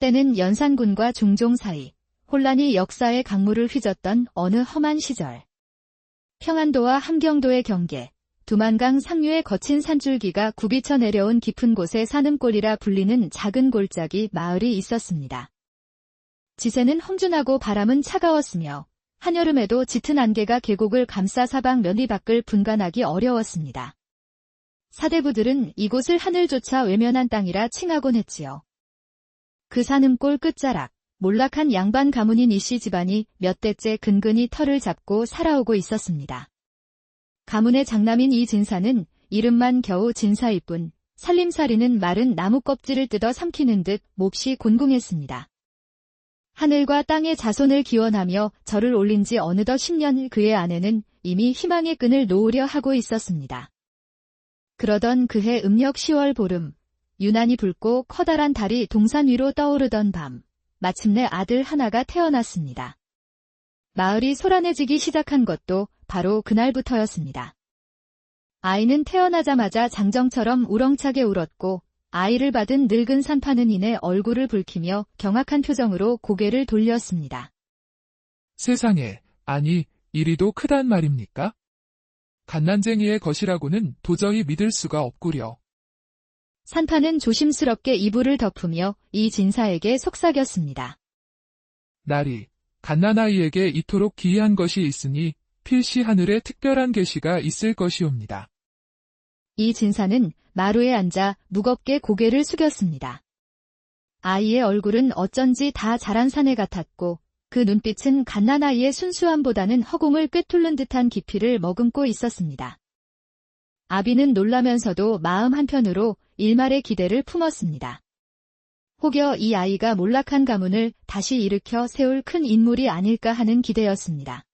때는 연산군과 중종 사이, 혼란이 역사의 강물을 휘젓던 어느 험한 시절. 평안도와 함경도의 경계, 두만강 상류의 거친 산줄기가 굽이쳐 내려온 깊은 곳에 산음골이라 불리는 작은 골짜기 마을이 있었습니다. 지세는 험준하고 바람은 차가웠으며 한여름에도 짙은 안개가 계곡을 감싸 사방 면이 밖을 분간하기 어려웠습니다. 사대부들은 이곳을 하늘조차 외면한 땅이라 칭하곤 했지요. 그 산음골 끝자락, 몰락한 양반 가문인 이씨 집안이 몇 대째 근근히 터를 잡고 살아오고 있었습니다. 가문의 장남인 이 진사는 이름만 겨우 진사일 뿐 살림살이는 마른 나무 껍질을 뜯어 삼키는 듯 몹시 곤궁했습니다. 하늘과 땅의 자손을 기원하며 절을 올린 지 어느덧 10년 그의 아내는 이미 희망의 끈을 놓으려 하고 있었습니다. 그러던 그해 음력 10월 보름, 유난히 붉고 커다란 달이 동산 위로 떠오르던 밤, 마침내 아들 하나가 태어났습니다. 마을이 소란해지기 시작한 것도 바로 그날부터였습니다. 아이는 태어나자마자 장정처럼 우렁차게 울었고 아이를 받은 늙은 산파는 이내 얼굴을 붉히며 경악한 표정으로 고개를 돌렸습니다. 세상에, 아니, 이리도 크단 말입니까? 갓난쟁이의 것이라고는 도저히 믿을 수가 없구려. 산파는 조심스럽게 이불을 덮으며 이 진사에게 속삭였습니다. 나리, 갓난아이에게 이토록 기이한 것이 있으니 필시 하늘에 특별한 계시가 있을 것이옵니다. 이 진사는 마루에 앉아 무겁게 고개를 숙였습니다. 아이의 얼굴은 어쩐지 다 자란 사내 같았고 그 눈빛은 갓난아이의 순수함보다는 허공을 꿰뚫는 듯한 깊이를 머금고 있었습니다. 아비는 놀라면서도 마음 한편으로 일말의 기대를 품었습니다. 혹여 이 아이가 몰락한 가문을 다시 일으켜 세울 큰 인물이 아닐까 하는 기대였습니다.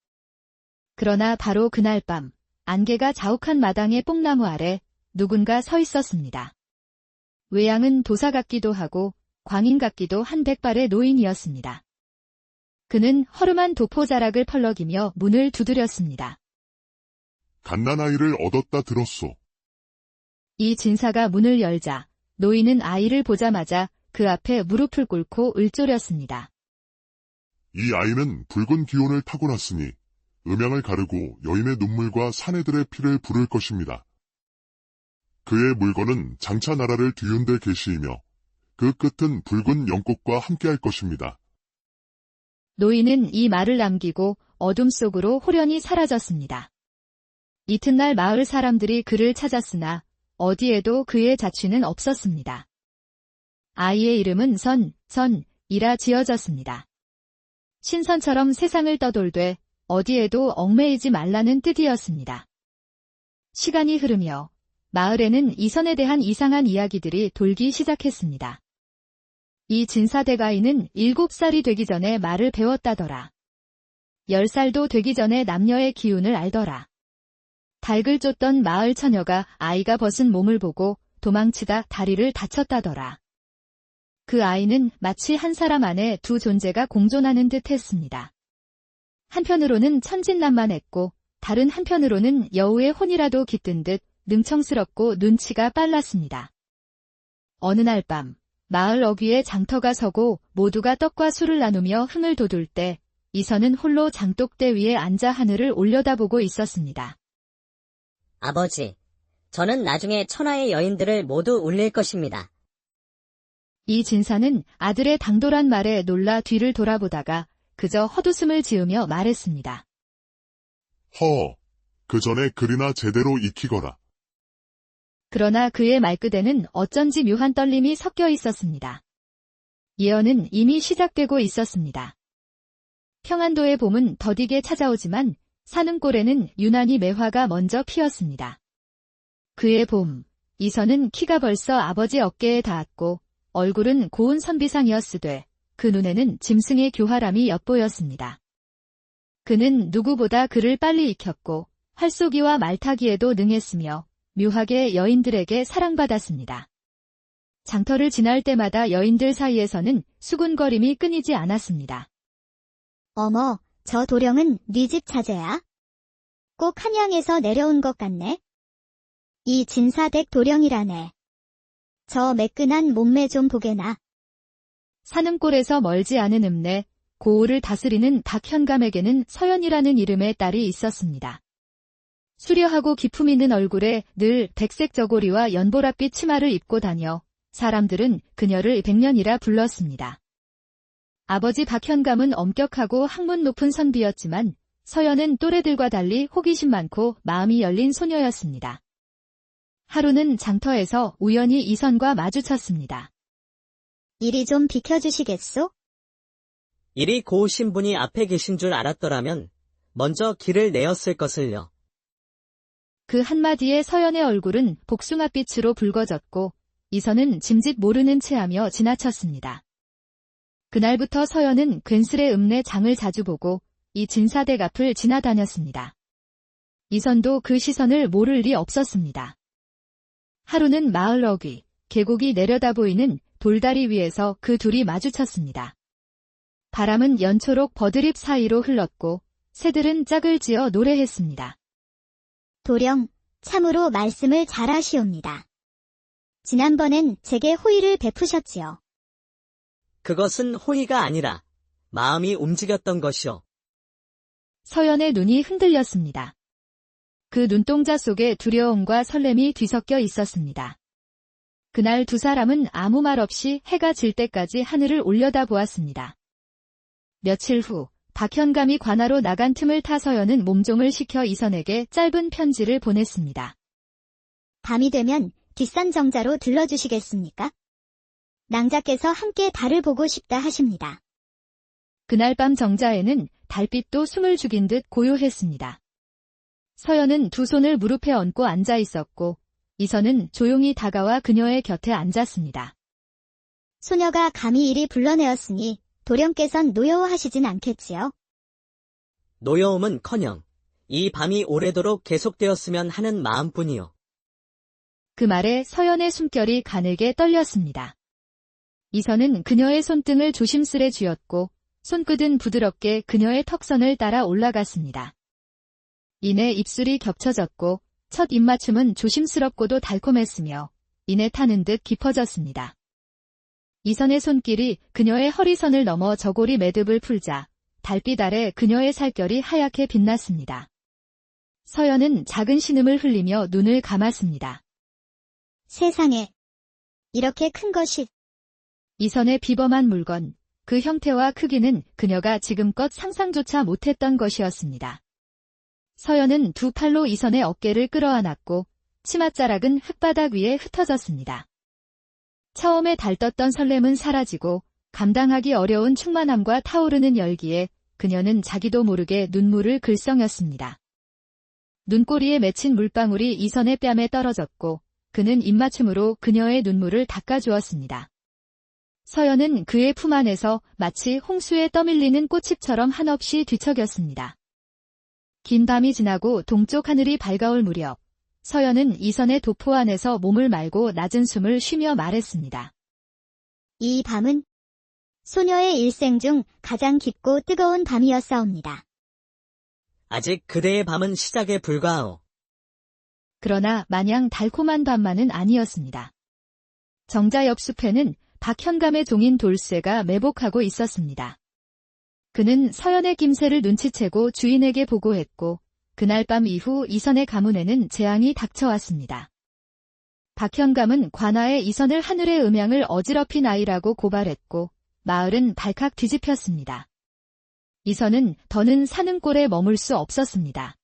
그러나 바로 그날 밤, 안개가 자욱한 마당의 뽕나무 아래 누군가 서 있었습니다. 외양은 도사 같기도 하고 광인 같기도 한 백발의 노인이었습니다. 그는 허름한 도포자락을 펄럭이며 문을 두드렸습니다. 갓난아이를 얻었다 들었소. 이 진사가 문을 열자 노인은 아이를 보자마자 그 앞에 무릎을 꿇고 을조렸습니다. 이 아이는 붉은 기운을 타고났으니 음양을 가르고 여인의 눈물과 사내들의 피를 부를 것입니다. 그의 물건은 장차 나라를 뒤흔들 계시이며 그 끝은 붉은 연꽃과 함께할 것입니다. 노인은 이 말을 남기고 어둠 속으로 호련히 사라졌습니다. 이튿날 마을 사람들이 그를 찾았으나 어디에도 그의 자취는 없었습니다. 아이의 이름은 선이라 지어졌습니다. 신선처럼 세상을 떠돌되 어디에도 얽매이지 말라는 뜻이었습니다. 시간이 흐르며 마을에는 이 선에 대한 이상한 이야기들이 돌기 시작했습니다. 이 진사대가이는 7살이 되기 전에 말을 배웠다더라. 10살도 되기 전에 남녀의 기운을 알더라. 닭을 쫓던 마을 처녀가 아이가 벗은 몸을 보고 도망치다 다리를 다쳤다더라. 그 아이는 마치 한 사람 안에 두 존재가 공존하는 듯 했습니다. 한편으로는 천진난만했고 다른 한편으로는 여우의 혼이라도 깃든 듯 능청스럽고 눈치가 빨랐습니다. 어느 날 밤 마을 어귀에 장터가 서고 모두가 떡과 술을 나누며 흥을 돋울 때 이선은 홀로 장독대 위에 앉아 하늘을 올려다보고 있었습니다. 아버지, 저는 나중에 천하의 여인들을 모두 울릴 것입니다. 이 진사는 아들의 당돌한 말에 놀라 뒤를 돌아보다가 그저 헛웃음을 지으며 말했습니다. 그 전에 글이나 제대로 익히거라. 그러나 그의 말끝에는 어쩐지 묘한 떨림이 섞여 있었습니다. 예언은 이미 시작되고 있었습니다. 평안도의 봄은 더디게 찾아오지만 산음골에는 유난히 매화가 먼저 피었습니다. 그의 봄, 이선은 키가 벌써 아버지 어깨에 닿았고 얼굴은 고운 선비상이었으되 그 눈에는 짐승의 교활함이 엿보였습니다. 그는 누구보다 글을 빨리 익혔고 활쏘기와 말타기에도 능했으며 묘하게 여인들에게 사랑받았습니다. 장터를 지날 때마다 여인들 사이에서는 수군거림이 끊이지 않았습니다. 어머, 저 도령은 네 집 자제야? 꼭 한양에서 내려온 것 같네. 이 진사댁 도령이라네. 저 매끈한 몸매 좀 보게나. 산음골에서 멀지 않은 읍내 고을을 다스리는 박현감에게는 서연이라는 이름의 딸이 있었습니다. 수려하고 기품 있는 얼굴에 늘 백색 저고리와 연보랏빛 치마를 입고 다녀 사람들은 그녀를 백년이라 불렀습니다. 아버지 박현감은 엄격하고 학문 높은 선비였지만 서연은 또래들과 달리 호기심 많고 마음이 열린 소녀였습니다. 하루는 장터에서 우연히 이선과 마주쳤습니다. 이리 좀 비켜주시겠소? 이리 고우신 분이 앞에 계신 줄 알았더라면 먼저 길을 내었을 것을요. 그 한마디에 서연의 얼굴은 복숭아빛으로 붉어졌고 이선은 짐짓 모르는 체하며 지나쳤습니다. 그날부터 서연은 괜스레 읍내 장을 자주 보고 이 진사댁 앞을 지나다녔습니다. 이선도 그 시선을 모를 리 없었습니다. 하루는 마을 어귀, 계곡이 내려다 보이는 돌다리 위에서 그 둘이 마주쳤습니다. 바람은 연초록 버드립 사이로 흘렀고 새들은 짝을 지어 노래했습니다. 도령, 참으로 말씀을 잘하시옵니다. 지난번엔 제게 호의를 베푸셨지요. 그것은 호의가 아니라 마음이 움직였던 것이오. 서연의 눈이 흔들렸습니다. 그 눈동자 속에 두려움과 설렘이 뒤섞여 있었습니다. 그날 두 사람은 아무 말 없이 해가 질 때까지 하늘을 올려다보았습니다. 며칠 후 박현감이 관하로 나간 틈을 타 서연은 몸종을 시켜 이선에게 짧은 편지를 보냈습니다. 밤이 되면 뒷산 정자로 들러주시겠습니까? 낭자께서 함께 달을 보고 싶다 하십니다. 그날 밤 정자에는 달빛도 숨을 죽인 듯 고요했습니다. 서연은 두 손을 무릎에 얹고 앉아 있었고 이선은 조용히 다가와 그녀의 곁에 앉았습니다. 소녀가 감히 이리 불러내었으니 도령께선 노여워하시진 않겠지요? 노여움은커녕 이 밤이 오래도록 계속되었으면 하는 마음뿐이요. 그 말에 서연의 숨결이 가늘게 떨렸습니다. 이선은 그녀의 손등을 조심스레 쥐었고 손끝은 부드럽게 그녀의 턱선을 따라 올라갔습니다. 이내 입술이 겹쳐졌고 첫 입맞춤은 조심스럽고도 달콤했으며 이내 타는 듯 깊어졌습니다. 이선의 손길이 그녀의 허리선을 넘어 저고리 매듭을 풀자 달빛 아래 그녀의 살결이 하얗게 빛났습니다. 서연은 작은 신음을 흘리며 눈을 감았습니다. 세상에, 이렇게 큰 것이. 이선의 비범한 물건, 그 형태와 크기는 그녀가 지금껏 상상조차 못했던 것이었습니다. 서연은 두 팔로 이선의 어깨를 끌어안았고 치맛자락은 흙바닥 위에 흩어졌습니다. 처음에 달떴던 설렘은 사라지고 감당하기 어려운 충만함과 타오르는 열기에 그녀는 자기도 모르게 눈물을 글썽였습니다. 눈꼬리에 맺힌 물방울이 이선의 뺨에 떨어졌고 그는 입맞춤으로 그녀의 눈물을 닦아주었습니다. 서연은 그의 품 안에서 마치 홍수에 떠밀리는 꽃잎처럼 한없이 뒤척였습니다. 긴 밤이 지나고 동쪽 하늘이 밝아올 무렵 서연은 이선의 도포 안에서 몸을 말고 낮은 숨을 쉬며 말했습니다. 이 밤은 소녀의 일생 중 가장 깊고 뜨거운 밤이었사옵니다. 아직 그대의 밤은 시작에 불과하오. 그러나 마냥 달콤한 밤만은 아니었습니다. 정자 옆 숲에는 박현감의 종인 돌쇠가 매복하고 있었습니다. 그는 서연의 낌새를 눈치채고 주인에게 보고했고 그날 밤 이후 이선의 가문에는 재앙이 닥쳐왔습니다. 박현감은 관아에 이선을 하늘의 음양을 어지럽힌 아이라고 고발했고 마을은 발칵 뒤집혔습니다. 이선은 더는 산음골에 머물 수 없었습니다.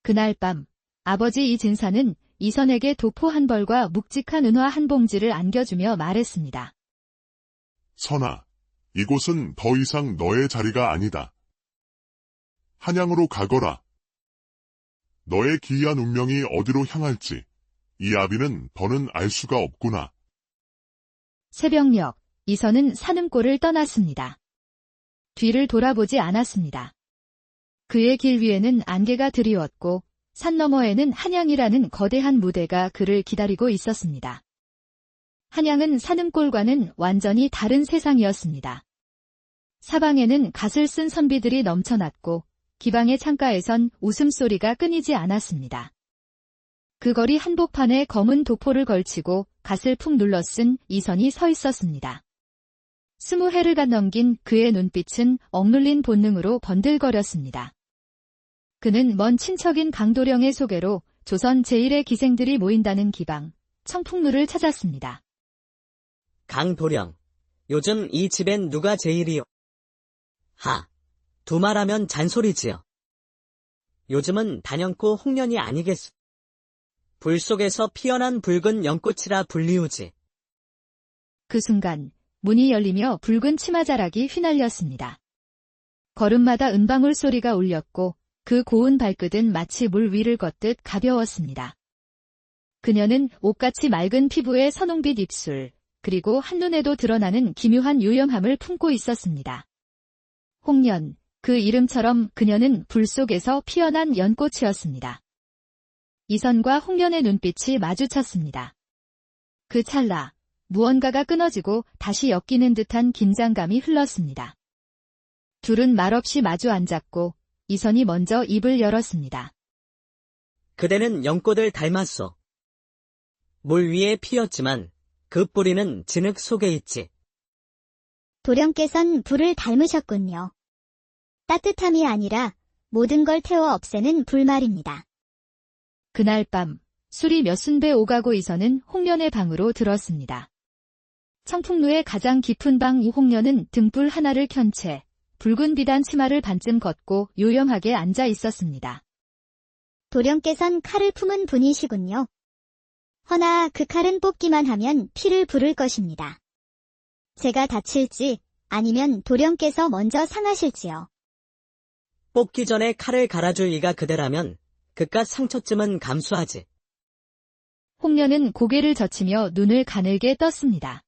그날 밤 아버지 이진사는 이선에게 도포 한 벌과 묵직한 은화 한 봉지를 안겨주며 말했습니다. 선아, 이곳은 더 이상 너의 자리가 아니다. 한양으로 가거라. 너의 기이한 운명이 어디로 향할지 이 아비는 더는 알 수가 없구나. 새벽녘 이선은 산음골을 떠났습니다. 뒤를 돌아보지 않았습니다. 그의 길 위에는 안개가 드리웠고 산 너머에는 한양이라는 거대한 무대가 그를 기다리고 있었습니다. 한양은 산음골과는 완전히 다른 세상이었습니다. 사방에는 갓을 쓴 선비들이 넘쳐났고 기방의 창가에선 웃음소리가 끊이지 않았습니다. 그 거리 한복판에 검은 도포를 걸치고 갓을 푹 눌러 쓴 이선이 서 있었습니다. 20해를 넘긴 그의 눈빛은 억눌린 본능으로 번들거렸습니다. 그는 먼 친척인 강도령의 소개로 조선 제1의 기생들이 모인다는 기방, 청풍루를 찾았습니다. 강도령, 요즘 이 집엔 누가 제일이요? 하, 두말하면 잔소리지요. 요즘은 단연코 홍련이 아니겠소. 불 속에서 피어난 붉은 연꽃이라 불리우지. 그 순간 문이 열리며 붉은 치마자락이 휘날렸습니다. 걸음마다 은방울 소리가 울렸고 그 고운 발끝은 마치 물 위를 걷듯 가벼웠습니다. 그녀는 옷같이 맑은 피부에 선홍빛 입술, 그리고 한눈에도 드러나는 기묘한 유염함을 품고 있었습니다. 홍련, 그 이름처럼 그녀는 불 속에서 피어난 연꽃이었습니다. 이선과 홍련의 눈빛이 마주쳤습니다. 그 찰나, 무언가가 끊어지고 다시 엮이는 듯한 긴장감이 흘렀습니다. 둘은 말없이 마주 앉았고 이선이 먼저 입을 열었습니다. 그대는 연꽃을 닮았소. 물 위에 피었지만 그 뿌리는 진흙 속에 있지. 도령께선 불을 닮으셨군요. 따뜻함이 아니라 모든 걸 태워 없애는 불 말입니다. 그날 밤 술이 몇 순배 오가고 이선은 홍련의 방으로 들었습니다. 청풍루의 가장 깊은 방 홍련은 등불 하나를 켠 채 붉은 비단 치마를 반쯤 걷고 요염하게 앉아 있었습니다. 도령께선 칼을 품은 분이시군요. 허나 그 칼은 뽑기만 하면 피를 부를 것입니다. 제가 다칠지 아니면 도령께서 먼저 상하실지요. 뽑기 전에 칼을 갈아줄 이가 그대라면 그깟 상처쯤은 감수하지. 홍련은 고개를 젖히며 눈을 가늘게 떴습니다.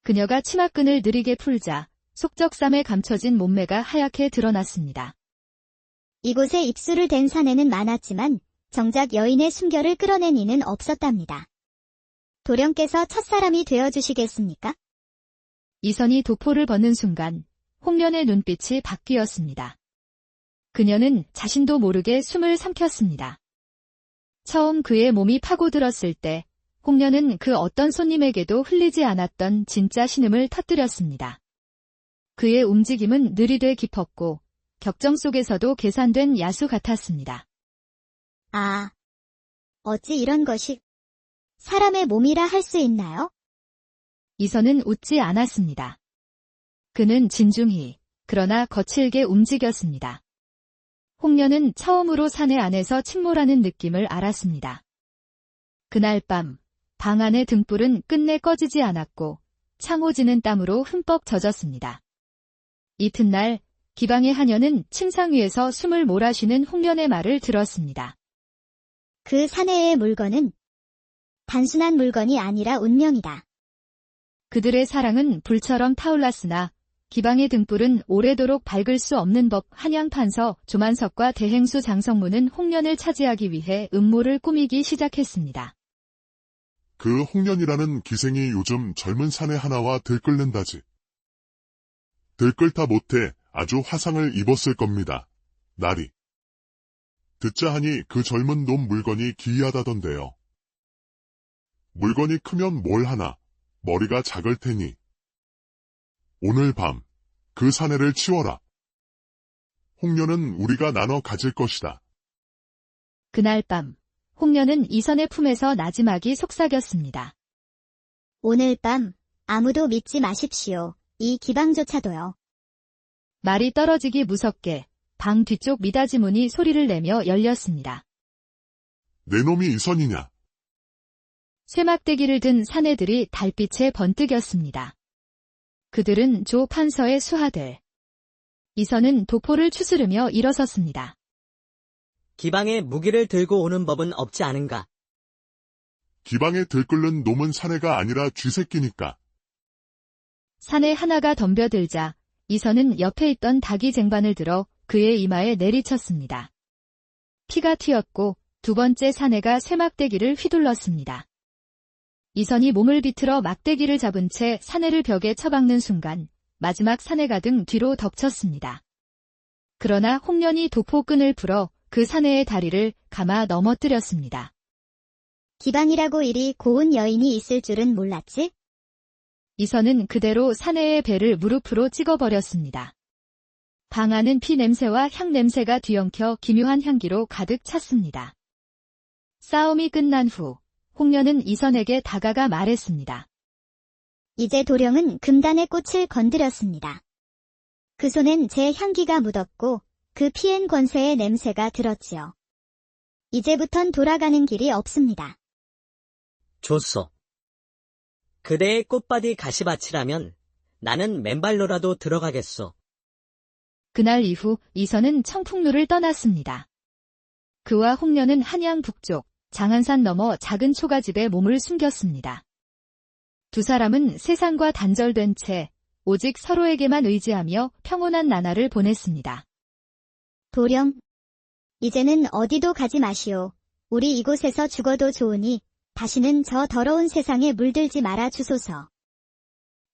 그녀가 치마끈을 느리게 풀자 속적삼에 감춰진 몸매가 하얗게 드러났습니다. 이곳에 입술을 댄 사내는 많았지만 정작 여인의 숨결을 끌어낸 이는 없었답니다. 도령께서 첫사람이 되어주시겠습니까? 이선이 도포를 벗는 순간 홍련의 눈빛이 바뀌었습니다. 그녀는 자신도 모르게 숨을 삼켰습니다. 처음 그의 몸이 파고들었을 때 홍련은 그 어떤 손님에게도 흘리지 않았던 진짜 신음을 터뜨렸습니다. 그의 움직임은 느리되 깊었고 격정 속에서도 계산된 야수 같았습니다. 아, 어찌 이런 것이 사람의 몸이라 할 수 있나요? 이선은 웃지 않았습니다. 그는 진중히, 그러나 거칠게 움직였습니다. 홍련은 처음으로 사내 안에서 침몰하는 느낌을 알았습니다. 그날 밤, 방 안의 등불은 끝내 꺼지지 않았고 창호지는 땀으로 흠뻑 젖었습니다. 이튿날 기방의 하녀는 침상 위에서 숨을 몰아쉬는 홍련의 말을 들었습니다. 그 사내의 물건은 단순한 물건이 아니라 운명이다. 그들의 사랑은 불처럼 타올랐으나 기방의 등불은 오래도록 밝을 수 없는 법. 한양판서 조만석과 대행수 장성문은 홍련을 차지하기 위해 음모를 꾸미기 시작했습니다. 그 홍련이라는 기생이 요즘 젊은 사내 하나와 들끓는다지. 들끓다 못해 아주 화상을 입었을 겁니다. 나리. 듣자 하니 그 젊은 놈 물건이 기이하다던데요. 물건이 크면 뭘 하나, 머리가 작을 테니. 오늘 밤, 그 사내를 치워라. 홍련은 우리가 나눠 가질 것이다. 그날 밤, 홍련은 이선의 품에서 나지막이 속삭였습니다. 오늘 밤 아무도 믿지 마십시오. 이 기방조차도요. 말이 떨어지기 무섭게 방 뒤쪽 미닫이 문이 소리를 내며 열렸습니다. 내 놈이 이선이냐? 쇠막대기를 든 사내들이 달빛에 번뜩였습니다. 그들은 조 판서의 수하들. 이선은 도포를 추스르며 일어섰습니다. 기방에 무기를 들고 오는 법은 없지 않은가? 기방에 들끓는 놈은 사내가 아니라 쥐새끼니까. 사내 하나가 덤벼들자 이선은 옆에 있던 닭이 쟁반을 들어 그의 이마에 내리쳤습니다. 피가 튀었고 두 번째 사내가 쇠막대기를 휘둘렀습니다. 이선이 몸을 비틀어 막대기를 잡은 채 사내를 벽에 처박는 순간 마지막 사내가 등 뒤로 덮쳤습니다. 그러나 홍련이 도포끈을 풀어 그 사내의 다리를 감아 넘어뜨렸습니다. 기방이라고 이리 고운 여인이 있을 줄은 몰랐지? 이선은 그대로 사내의 배를 무릎으로 찍어버렸습니다. 방 안은 피 냄새와 향 냄새가 뒤엉켜 기묘한 향기로 가득 찼습니다. 싸움이 끝난 후 홍련은 이선에게 다가가 말했습니다. 이제 도령은 금단의 꽃을 건드렸습니다. 그 손엔 제 향기가 묻었고 그 피엔 권세의 냄새가 들었지요. 이제부턴 돌아가는 길이 없습니다. 좋소. 그대의 꽃밭이 가시밭이라면 나는 맨발로라도 들어가겠소. 그날 이후 이선은 청풍루를 떠났습니다. 그와 홍련은 한양 북쪽 장안산 너머 작은 초가집에 몸을 숨겼습니다. 두 사람은 세상과 단절된 채 오직 서로에게만 의지하며 평온한 나날을 보냈습니다. 도령, 이제는 어디도 가지 마시오. 우리 이곳에서 죽어도 좋으니 다시는 저 더러운 세상에 물들지 말아 주소서.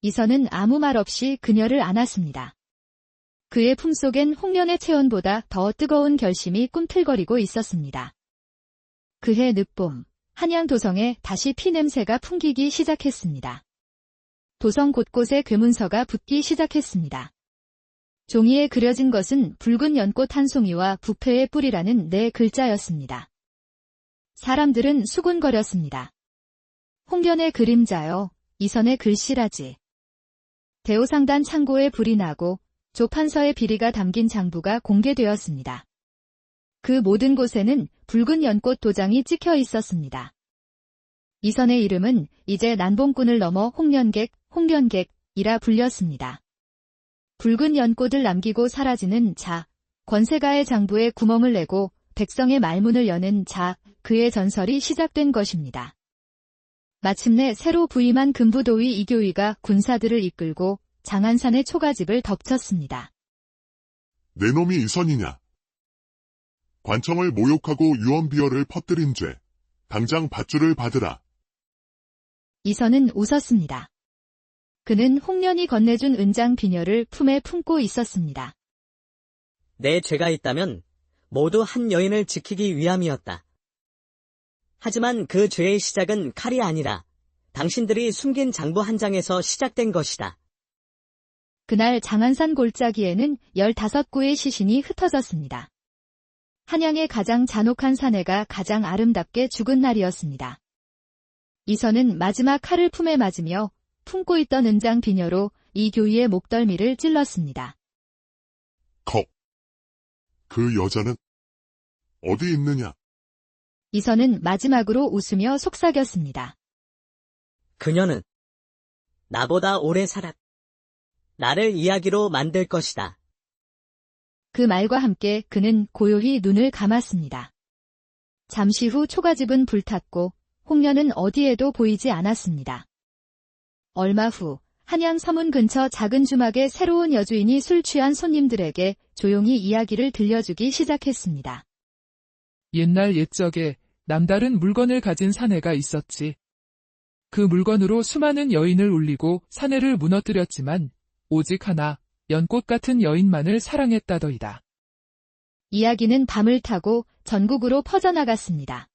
이선은 아무 말 없이 그녀를 안았습니다. 그의 품속엔 홍련의 체온보다 더 뜨거운 결심이 꿈틀거리고 있었습니다. 그해 늦봄, 한양 도성에 다시 피 냄새가 풍기기 시작했습니다. 도성 곳곳에 괴문서가 붙기 시작했습니다. 종이에 그려진 것은 붉은 연꽃 한 송이와 부패의 뿔이라는 네 글자였습니다. 사람들은 수군거렸습니다. 홍련의 그림자여, 이선의 글씨라지. 대오상단 창고에 불이 나고 조판서의 비리가 담긴 장부가 공개되었습니다. 그 모든 곳에는 붉은 연꽃 도장이 찍혀 있었습니다. 이선의 이름은 이제 난봉꾼을 넘어 홍련객이라 불렸습니다. 붉은 연꽃을 남기고 사라지는 자, 권세가의 장부에 구멍을 내고 백성의 말문을 여는 자, 그의 전설이 시작된 것입니다. 마침내 새로 부임한 금부도의 이교위가 군사들을 이끌고 장안산의 초가집을 덮쳤습니다. 내 놈이 이선이냐? 관청을 모욕하고 유언비어를 퍼뜨린 죄, 당장 밧줄을 받으라. 이선은 웃었습니다. 그는 홍련이 건네준 은장 비녀를 품에 품고 있었습니다. 내 죄가 있다면 모두 한 여인을 지키기 위함이었다. 하지만 그 죄의 시작은 칼이 아니라 당신들이 숨긴 장부 한 장에서 시작된 것이다. 그날 장안산 골짜기에는 15구의 시신이 흩어졌습니다. 한양의 가장 잔혹한 사내가 가장 아름답게 죽은 날이었습니다. 이선은 마지막 칼을 품에 맞으며 품고 있던 은장 비녀로 이 교위의 목덜미를 찔렀습니다. 컵. 그 여자는 어디 있느냐? 이선은 마지막으로 웃으며 속삭였습니다. 그녀는 나보다 오래 살았. 나를 이야기로 만들 것이다. 그 말과 함께 그는 고요히 눈을 감았습니다. 잠시 후 초가집은 불탔고 홍련은 어디에도 보이지 않았습니다. 얼마 후 한양 서문 근처 작은 주막에 새로운 여주인이 술 취한 손님들에게 조용히 이야기를 들려주기 시작했습니다. 옛날 옛적에 남다른 물건을 가진 사내가 있었지. 그 물건으로 수많은 여인을 울리고 사내를 무너뜨렸지만 오직 하나 연꽃 같은 여인만을 사랑했다더이다. 이야기는 밤을 타고 전국으로 퍼져나갔습니다.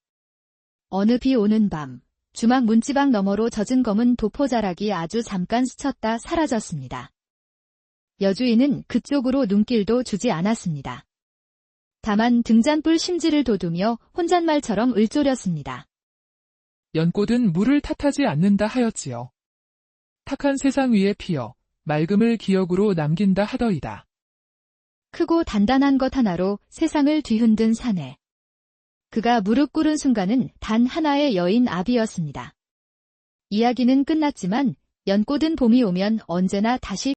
어느 비 오는 밤, 주막 문지방 너머로 젖은 검은 도포자락이 아주 잠깐 스쳤다 사라졌습니다. 여주인은 그쪽으로 눈길도 주지 않았습니다. 다만 등잔불 심지를 돋우며 혼잣말처럼 을조렸습니다. 연꽃은 물을 탓하지 않는다 하였지요. 탁한 세상 위에 피어 맑음을 기억으로 남긴다 하더이다. 크고 단단한 것 하나로 세상을 뒤흔든 사내. 그가 무릎 꿇은 순간은 단 하나의 여인 아비였습니다. 이야기는 끝났지만 연꽃은 봄이 오면 언제나 다시